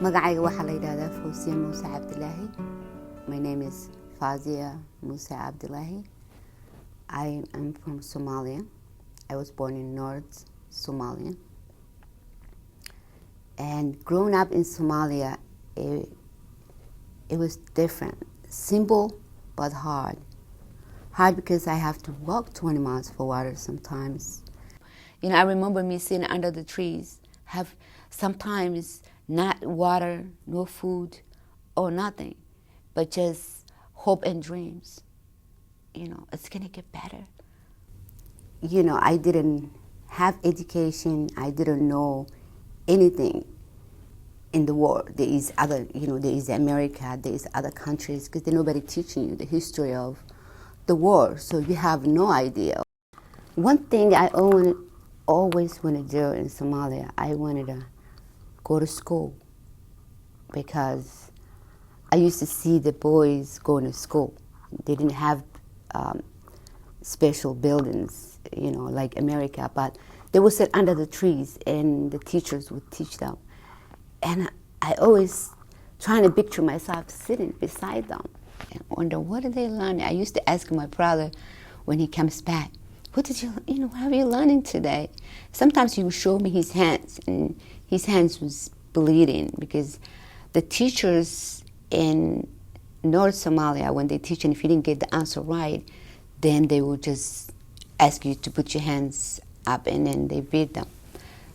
magacayga waxaa la yidhahdaa Fowzia Muuse Cabdilaahi. My name is Fowzia Muuse Cabdilaahi. I am from Somalia. I was born in North Somalia. And growing up in Somalia, it was different. Simple, but hard. Hard because I have to walk 20 miles for water sometimes. You know, I remember me sitting under the trees, have sometimes not water, no food, or nothing, but just hope and dreams. You know, it's gonna get better. You know, I didn't have education. I didn't know anything in the world. There is other, you know, there is America, there is other countries, because there's nobody teaching you the history of the war, so you have no idea. One thing I always wanted to do in Somalia, I wanted to go to school, because I used to see the boys going to school. They didn't have special buildings, you know, like America, but they would sit under the trees and the teachers would teach them. And I always trying to picture myself sitting beside them and wonder, what are they learning? I used to ask my brother when he comes back, what are you learning today? Sometimes he would show me his hands, and his hands was bleeding because the teachers in North Somalia, when they teach, and if you didn't get the answer right, then they would just ask you to put your hands up, and then they beat them.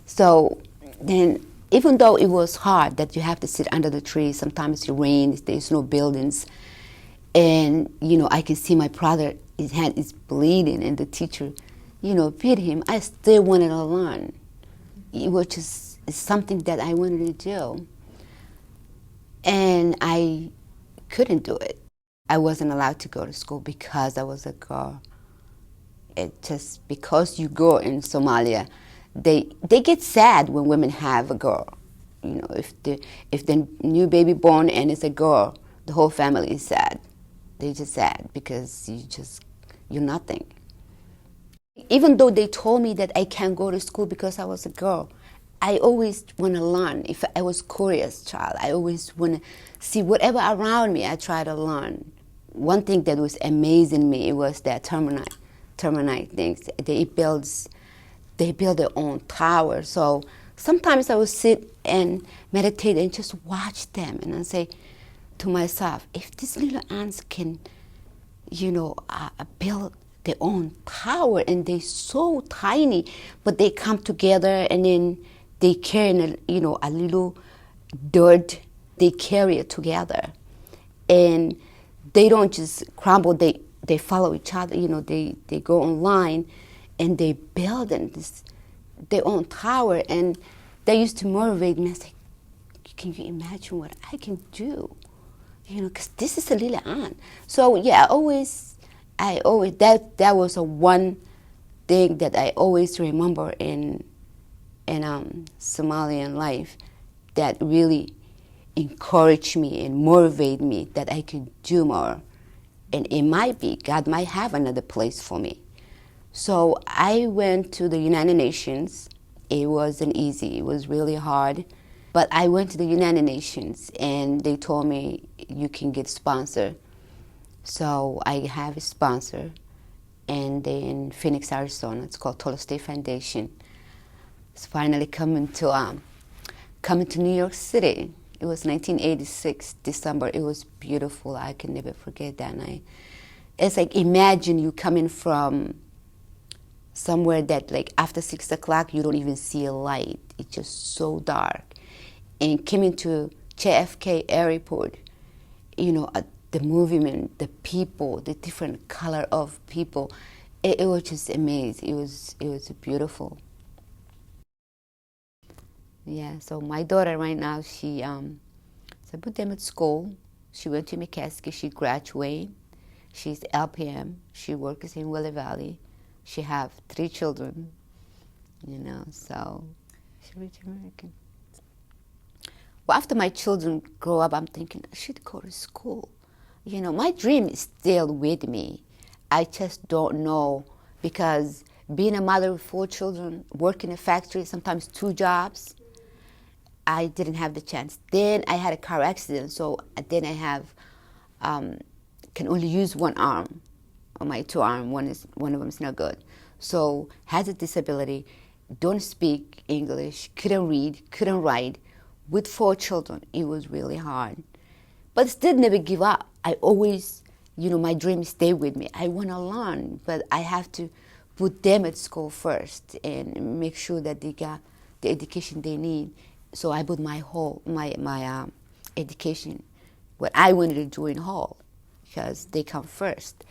So then, even though it was hard that you have to sit under the trees, sometimes it rains, there's no buildings, and, you know, I can see my brother, his hand is bleeding, and the teacher, you know, beat him. I still wanted to learn. It was just something that I wanted to do. And I couldn't do it. I wasn't allowed to go to school because I was a girl. It just, because you go in Somalia, they get sad when women have a girl. You know, if the new baby born and it's a girl, the whole family is sad. They're just sad because you're nothing. Even though they told me that I can't go to school because I was a girl, I always want to learn. If I was curious child, I always want to see whatever around me. I try to learn. One thing that was amazing me, it was that terminite things. They build their own tower. So sometimes I would sit and meditate and just watch them, and I say to myself, if these little ants can, you know, build their own tower, and they're so tiny, but they come together, and then they carry, you know, a little dirt, they carry it together, and they don't just crumble, they follow each other, you know, they go online, and they build their own tower, and they used to motivate me. I say, can you imagine what I can do? You know, because this is a little ant. So yeah, I always that was a one thing that I always remember in Somalian life that really encouraged me and motivated me that I could do more. And it might be, God might have another place for me. So I went to the United Nations. It wasn't easy, it was really hard. But I went to the United Nations, and they told me you can get sponsor. So I have a sponsor, and in Phoenix, Arizona. It's called Tolo State Foundation. It's finally coming to New York City. It was 1986, December. It was beautiful. I can never forget that night. It's like, imagine you coming from somewhere that, like, after 6 o'clock, you don't even see a light. It's just so dark. And coming to JFK Airport, you know, the movement, the people, the different color of people, it was just amazing. It was beautiful. Yeah, so my daughter right now, so I put them at school. She went to McCaskey, she graduated. She's LPM, she works in Willow Valley. She have 3 children, you know, so she's rich American. Well, after my children grow up, I'm thinking I should go to school. You know, my dream is still with me. I just don't know, because being a mother with 4 children, working in a factory, sometimes 2 jobs, I didn't have the chance. Then I had a car accident, so then I have can only use one arm, or my two arm. One of them is not good. So has a disability, don't speak English, couldn't read, couldn't write. With 4 children, it was really hard. But still never give up. I always, my dreams stay with me. I want to learn, but I have to put them at school first and make sure that they got the education they need. So I put my education, what I wanted to do in hall, because they come first.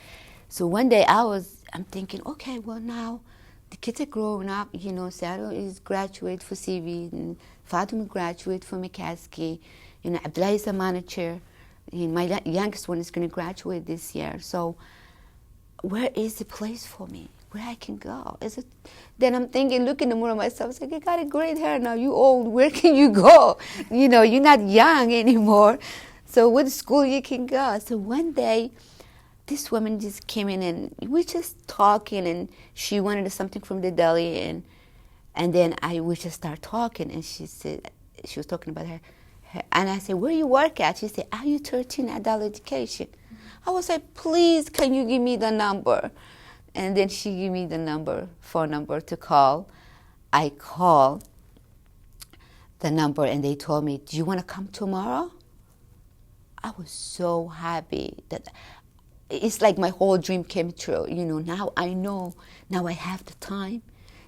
So one day I'm thinking, okay, well now the kids are growing up. Saro is graduate for CV, and Fatima graduate for McCaskey. Abdullah is a manager. My youngest one is going to graduate this year. So where is the place for me? Where I can go? Is it? Then I'm thinking, look in the mirror myself. It's like, you got a great hair now. You old. Where can you go? You're not young anymore. So what school you can go? So one day, this woman just came in and we just talking, and she wanted something from the deli, and then we just start talking, and she said she was talking about her, and I said, where you work at? She said, you 13 adult education. I was like, please, can you give me the number? And then she gave me the phone number to call. I called the number, and they told me, do you want to come tomorrow? I was so happy that it's like my whole dream came true. Now I know, now I have the time.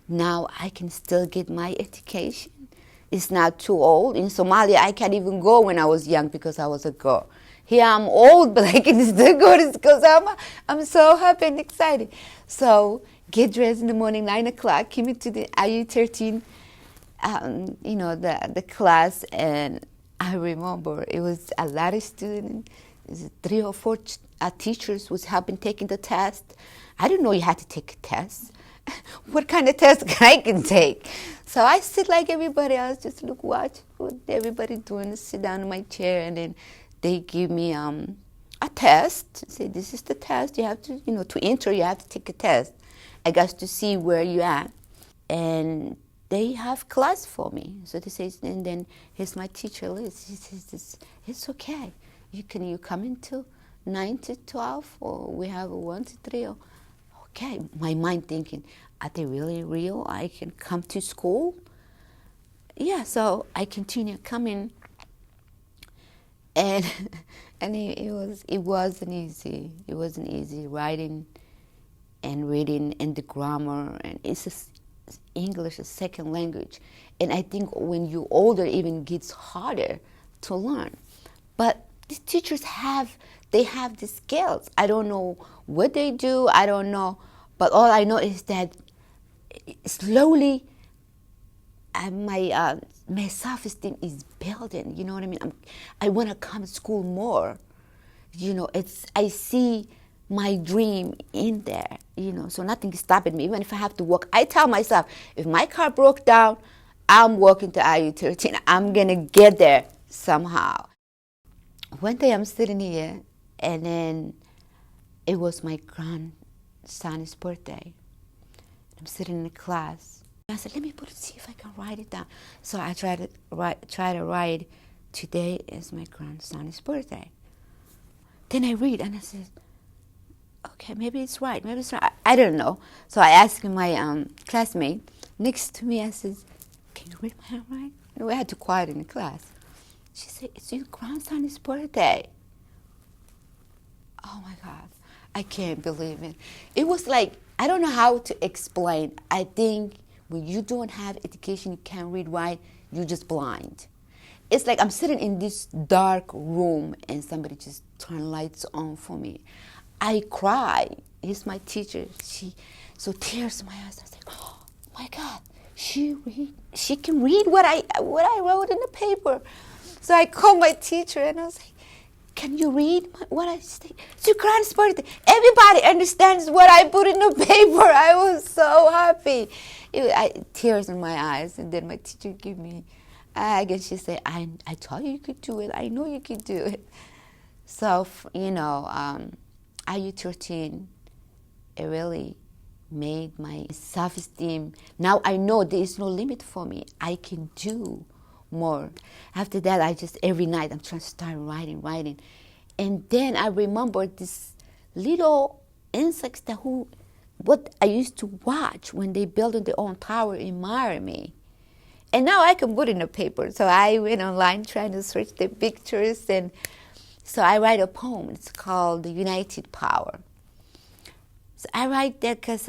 Now I can still get my education. It's not too old. In Somalia, I can't even go when I was young because I was a girl. Here I'm old, but I can still go to school. So I'm so happy and excited. So get dressed in the morning, 9 o'clock, came into the IU13, the class, and I remember it was a lot of students, 3 or 4 teachers was helping taking the test. I didn't know you had to take a test. What kind of test I can take? So I sit like everybody else, just watch what everybody doing, sit down in my chair, and then they give me a test. Say, this is the test. You have to, to enter, you have to take a test. I got to see where you at. And they have class for me. So they say, and then here's my teacher list. She says, it's okay. You come into 9 to 12, or we have a 1 to 3. Okay, my mind thinking, are they really real? I can come to school? Yeah, so I continue coming. And it wasn't easy. It wasn't easy writing and reading and the grammar, and English is second language. And I think when you're older, it even gets harder to learn. But these teachers have the skills. I don't know what they do. I don't know. But all I know is that slowly my self-esteem is building. You know what I mean? I want to come to school more. I see my dream in there. So nothing is stopping me. Even if I have to walk, I tell myself, if my car broke down, I'm walking to IU13. I'm going to get there somehow. One day I'm sitting here, and then it was my grandson's birthday. I'm sitting in the class. I said, let me see if I can write it down. So I try to write, today is my grandson's birthday. Then I read, and I said, okay, maybe it's right, maybe it's right. I don't know. So I asked my classmate next to me, I said, can you read my handwriting? We had to quiet in the class. She said, it's your grandson's birthday. Oh my God, I can't believe it. It was like, I don't know how to explain. I think when you don't have education, you can't read, write, you're just blind. It's like I'm sitting in this dark room and somebody just turned lights on for me. I cry. He's my teacher. So tears in my eyes. I was like, oh my God, she can read what I wrote in the paper. So I called my teacher and I was like, can you read what I say? It's your grand's birthday. Everybody understands what I put in the paper. I was so happy. Tears in my eyes. And then my teacher gave me, I guess she said, I told you could do it. I know you could do it. So, IU13, it really made my self-esteem. Now I know there is no limit for me. I can do more. After that, I just, every night, I'm trying to start writing. And then I remember this little insects what I used to watch when they built their own tower in Miami. And now I can put it in a paper. So I went online trying to search the pictures. And so I write a poem. It's called The United Power. So I write that because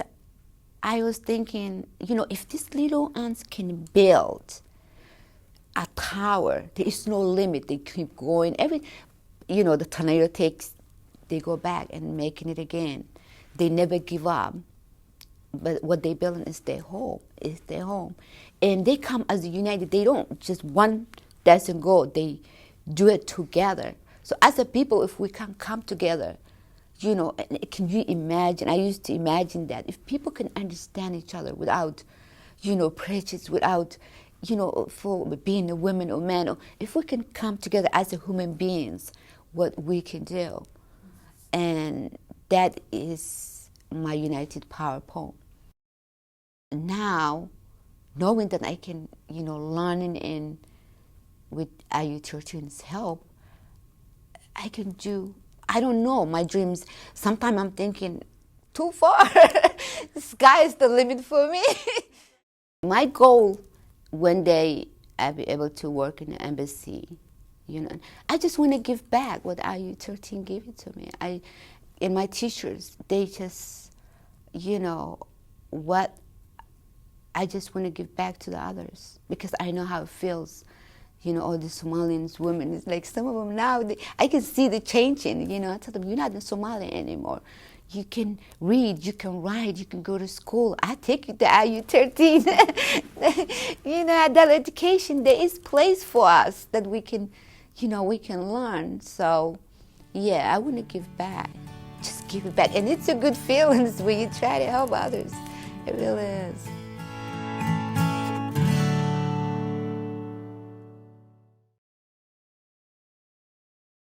I was thinking, if these little ants can build a tower, there is no limit. They keep going. The tornado they go back and making it again. They never give up. But what they building is their home. And they come as a united. They don't just one doesn't go. They do it together. So as a people, if we can come together, can you imagine? I used to imagine that if people can understand each other without, prejudice, without, for being a woman or man, or if we can come together as a human beings, what we can do. And that is my United Power poem. Now, knowing that I can, learning with IU13's help, I can do, I don't know, my dreams. Sometimes I'm thinking, too far. The sky is the limit for me. My goal, one day, I'll be able to work in the embassy. I just want to give back what IU13 gave it to me. And my teachers, they just, what I just want to give back to the others because I know how it feels. All the Somalians women, it's like some of them now, I can see the changing. I tell them, you're not in Somalia anymore. You can read, you can write, you can go to school. I take you to IU13. Adult education, there is place for us that we can, we can learn. So, yeah, I want to give back. Just give it back. And it's a good feeling when you try to help others. It really is.